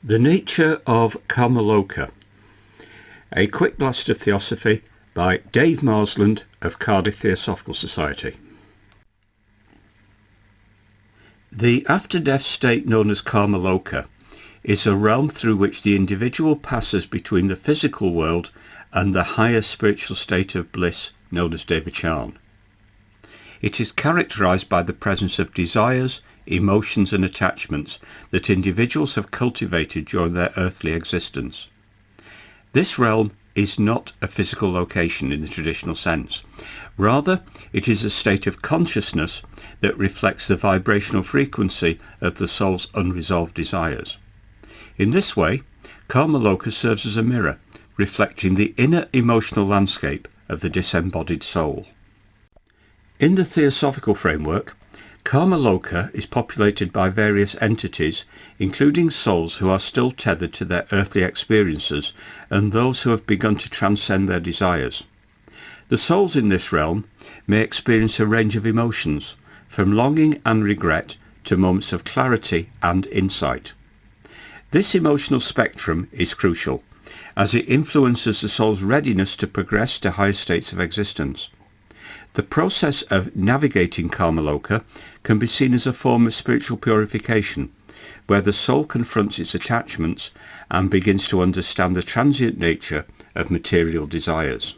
The Nature of Loka. A quick blast of Theosophy by Dave Marsland of Cardiff Theosophical Society. The after-death state known as Loka is a realm through which the individual passes between the physical world and the higher spiritual state of bliss known as Devachan. It is characterized by the presence of desires, emotions and attachments that individuals have cultivated during their earthly existence. This realm is not a physical location in the traditional sense. Rather, it is a state of consciousness that reflects the vibrational frequency of the soul's unresolved desires. In this way, Loka serves as a mirror, reflecting the inner emotional landscape of the disembodied soul. In the Theosophical framework, Loka is populated by various entities, including souls who are still tethered to their earthly experiences and those who have begun to transcend their desires. The souls in this realm may experience a range of emotions, from longing and regret to moments of clarity and insight. This emotional spectrum is crucial, as it influences the soul's readiness to progress to higher states of existence. The process of navigating Loka can be seen as a form of spiritual purification, where the soul confronts its attachments and begins to understand the transient nature of material desires.